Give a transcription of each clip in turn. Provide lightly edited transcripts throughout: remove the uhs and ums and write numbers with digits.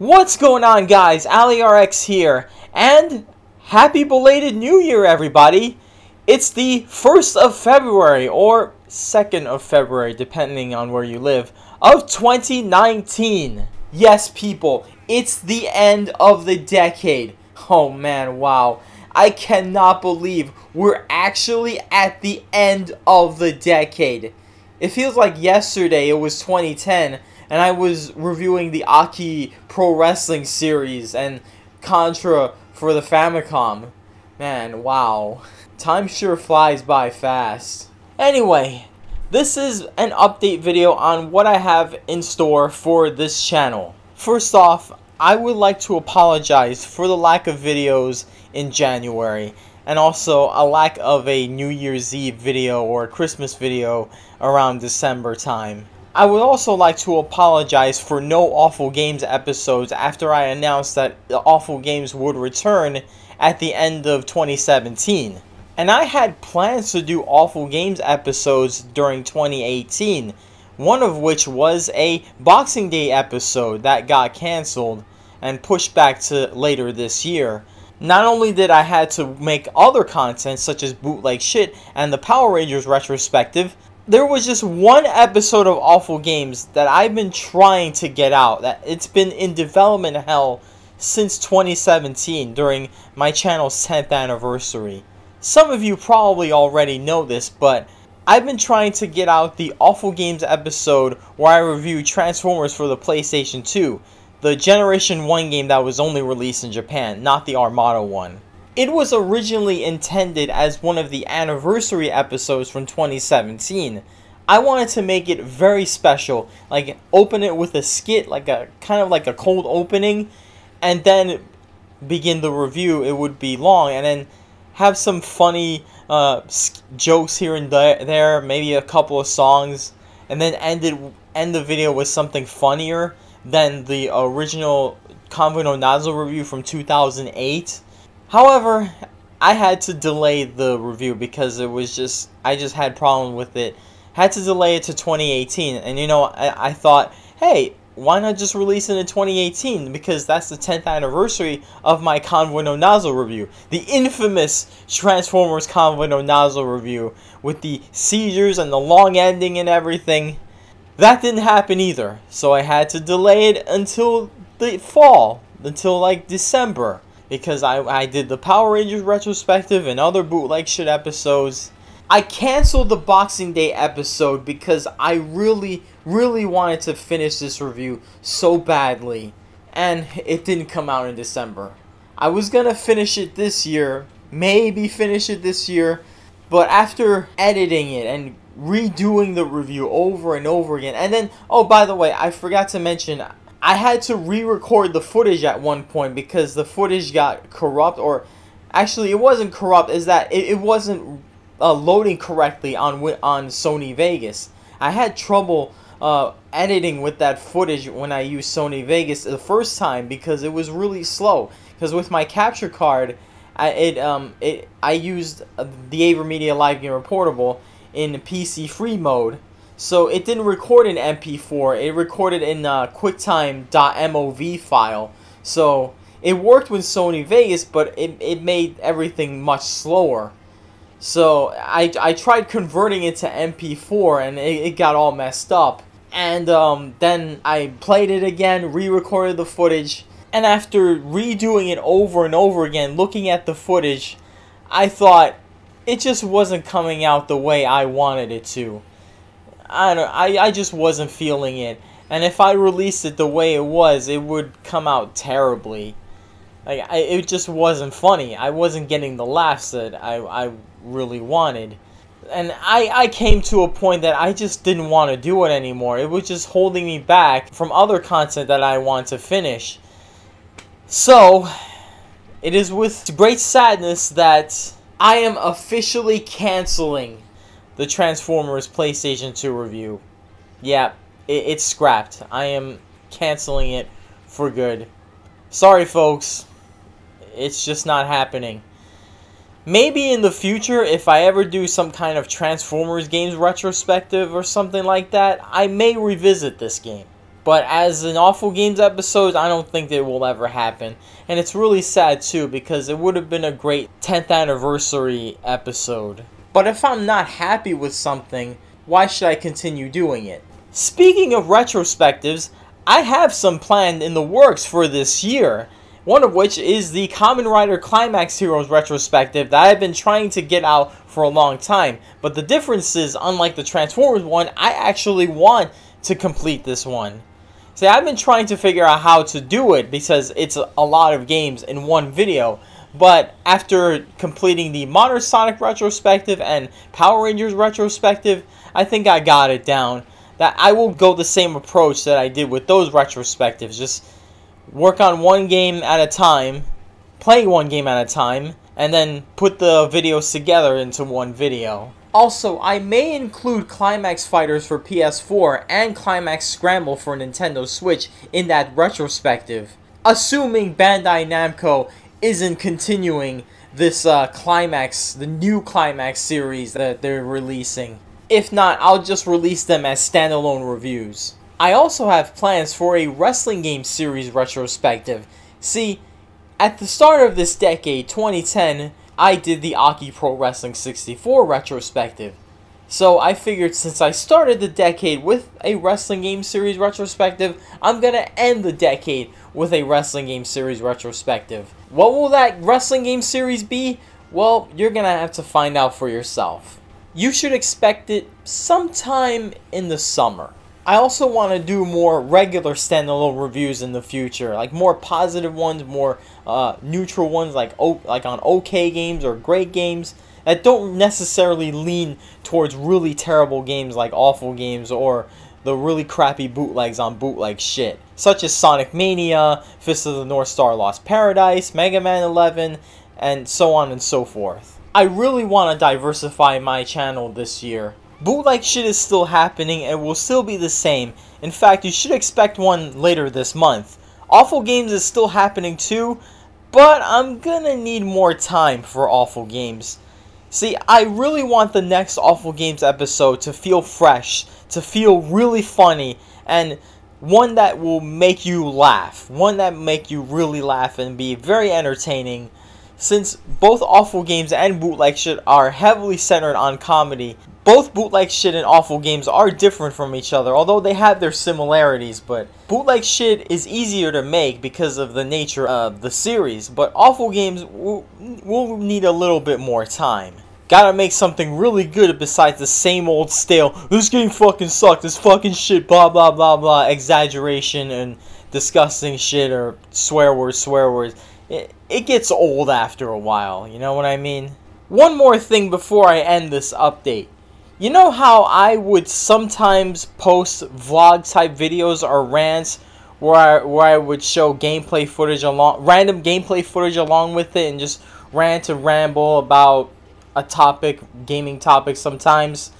What's going on, guys? Allie-RX here, and happy belated New Year, everybody! It's the 1st of February, or 2nd of February, depending on where you live, of 2019. Yes, people, it's the end of the decade. Oh man, wow. I cannot believe we're actually at the end of the decade. It feels like yesterday it was 2010, and I was reviewing the Aki Pro Wrestling series and Contra for the Famicom. Man, wow. Time sure flies by fast. Anyway, this is an update video on what I have in store for this channel. First off, I would like to apologize for the lack of videos in January, and also a lack of a New Year's Eve video or a Christmas video around December time. I would also like to apologize for no Awful Games episodes after I announced that the Awful Games would return at the end of 2017. And I had plans to do Awful Games episodes during 2018, one of which was a Boxing Day episode that got cancelled and pushed back to later this year. Not only did I had to make other content such as Bootleg Shit and the Power Rangers retrospective, there was just one episode of Awful Games that I've been trying to get out. That it's been in development hell since 2017 during my channel's 10th anniversary. Some of you probably already know this, but I've been trying to get out the Awful Games episode where I review Transformers for the PlayStation 2, the Generation 1 game that was only released in Japan, not the Armada one. It was originally intended as one of the anniversary episodes from 2017. I wanted to make it very special, like open it with a skit, like a kind of like a cold opening, and then begin the review. It would be long, and then have some funny jokes here and there, maybe a couple of songs, and then end the video with something funnier than the original Convoy no Nozzle review from 2008. However, I had to delay the review because I just had problem with it. Had to delay it to 2018, and you know, I thought, hey, why not just release it in 2018, because that's the 10th anniversary of my Convoy no Nozzle review. The infamous Transformers Convoy no Nozzle review with the seizures and the long ending and everything. That didn't happen either, so I had to delay it until the fall, until like December, because I did the Power Rangers retrospective and other Bootleg Shit episodes. I canceled the Boxing Day episode because I really wanted to finish this review so badly, and it didn't come out in December. I was gonna finish it this year, maybe finish it this year, but after editing it and redoing the review over and over again, and then, oh, by the way, I forgot to mention, I had to re-record the footage at one point because the footage got corrupt, or actually it wasn't corrupt, is that it wasn't loading correctly on Sony Vegas. I had trouble editing with that footage when I used Sony Vegas the first time because it was really slow. Because with my capture card, I used the AverMedia Live Gamer Portable in PC free mode, so it didn't record in MP4. It recorded in QuickTime.mov file. So it worked with Sony Vegas, but it made everything much slower. So I tried converting it to MP4, and it got all messed up. And then I played it again, re-recorded the footage, and after redoing it over and over again, looking at the footage, I thought it just wasn't coming out the way I wanted it to. I just wasn't feeling it, and if I released it the way it was, it would come out terribly. Like, it just wasn't funny. I wasn't getting the laughs that I really wanted. And I came to a point that I just didn't want to do it anymore. It was just holding me back from other content that I want to finish. So, it is with great sadness that I am officially canceling the Transformers PlayStation 2 review. Yeah, it's scrapped. I am canceling it for good. Sorry, folks. It's just not happening. Maybe in the future, if I ever do some kind of Transformers games retrospective or something like that, I may revisit this game. But as an Awful Games episode, I don't think that will ever happen. And it's really sad too, because it would have been a great 10th anniversary episode. But if I'm not happy with something, why should I continue doing it? Speaking of retrospectives, I have some planned in the works for this year. One of which is the Kamen Rider Climax Heroes retrospective that I've been trying to get out for a long time. But the difference is, unlike the Transformers one, I actually want to complete this one. See, I've been trying to figure out how to do it because it's a lot of games in one video. But after completing the Modern Sonic retrospective and Power Rangers retrospective, I think I got it down. That I will go the same approach that I did with those retrospectives. Just work on one game at a time, play one game at a time, and then put the videos together into one video. Also, I may include Climax Fighters for PS4 and Climax Scramble for Nintendo Switch in that retrospective, assuming Bandai Namco isn't continuing this Climax, the new Climax series that they're releasing. If not, I'll just release them as standalone reviews. I also have plans for a wrestling game series retrospective. See, at the start of this decade, 2010, I did the Aki Pro Wrestling 64 retrospective. So I figured since I started the decade with a wrestling game series retrospective, I'm gonna end the decade with a wrestling game series retrospective. What will that wrestling game series be? Well, you're gonna have to find out for yourself. You should expect it sometime in the summer. I also want to do more regular standalone reviews in the future, like more positive ones, more neutral ones, like on okay games or great games that don't necessarily lean towards really terrible games like Awful Games or the really crappy bootlegs on bootleg shit, such as Sonic Mania, Fist of the North Star Lost Paradise, Mega Man 11, and so on and so forth. I really want to diversify my channel this year. Bootleg shit is still happening and will still be the same. In fact, you should expect one later this month. Awful Games is still happening too, but I'm gonna need more time for Awful Games. See, I really want the next Awful Games episode to feel fresh, to feel really funny, and one that will make you laugh. One that make you really laugh and be very entertaining. Since both Awful Games and Bootleg Shit are heavily centered on comedy, both Bootleg Shit and Awful Games are different from each other, although they have their similarities. But Bootleg Shit is easier to make because of the nature of the series, but Awful Games will need a little bit more time. Gotta make something really good besides the same old stale, this game fucking sucked, this fucking shit, blah blah blah blah, exaggeration and disgusting shit or swear words. It gets old after a while, you know what I mean? One more thing before I end this update. You know how I would sometimes post vlog type videos or rants where I would show gameplay footage random gameplay footage along with it and just rant and ramble about a topic, gaming topic sometimes?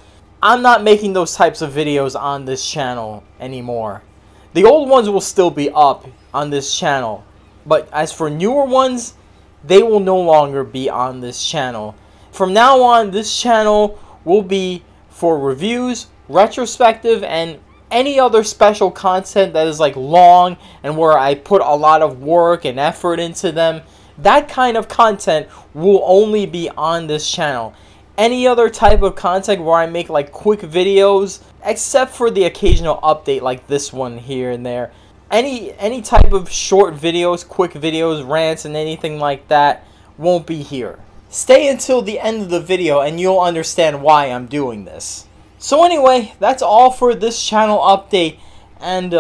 I'm not making those types of videos on this channel anymore. The old ones will still be up on this channel. But as for newer ones, they will no longer be on this channel. From now on, this channel will be for reviews, retrospective, and any other special content that is like long and where I put a lot of work and effort into them. That kind of content will only be on this channel. Any other type of content where I make like quick videos, except for the occasional update like this one here and there, any type of short videos, quick videos, rants, and anything like that won't be here. Stay until the end of the video and you'll understand why I'm doing this. So anyway, that's all for this channel update, and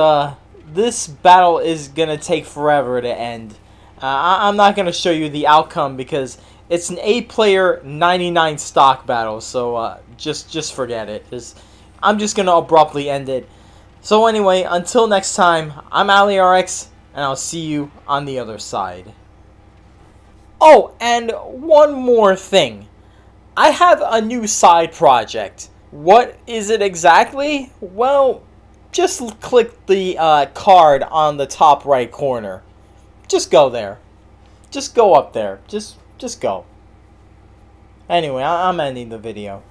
this battle is gonna take forever to end. I'm not gonna show you the outcome because it's an 8-player 99 stock battle, so just forget it. I'm just gonna abruptly end it. So anyway, until next time, I'm Allie-RX, and I'll see you on the other side. Oh, and one more thing. I have a new side project. What is it exactly? Well, just click the card on the top right corner. Just go there. Just go up there. Just go. Anyway, I'm ending the video.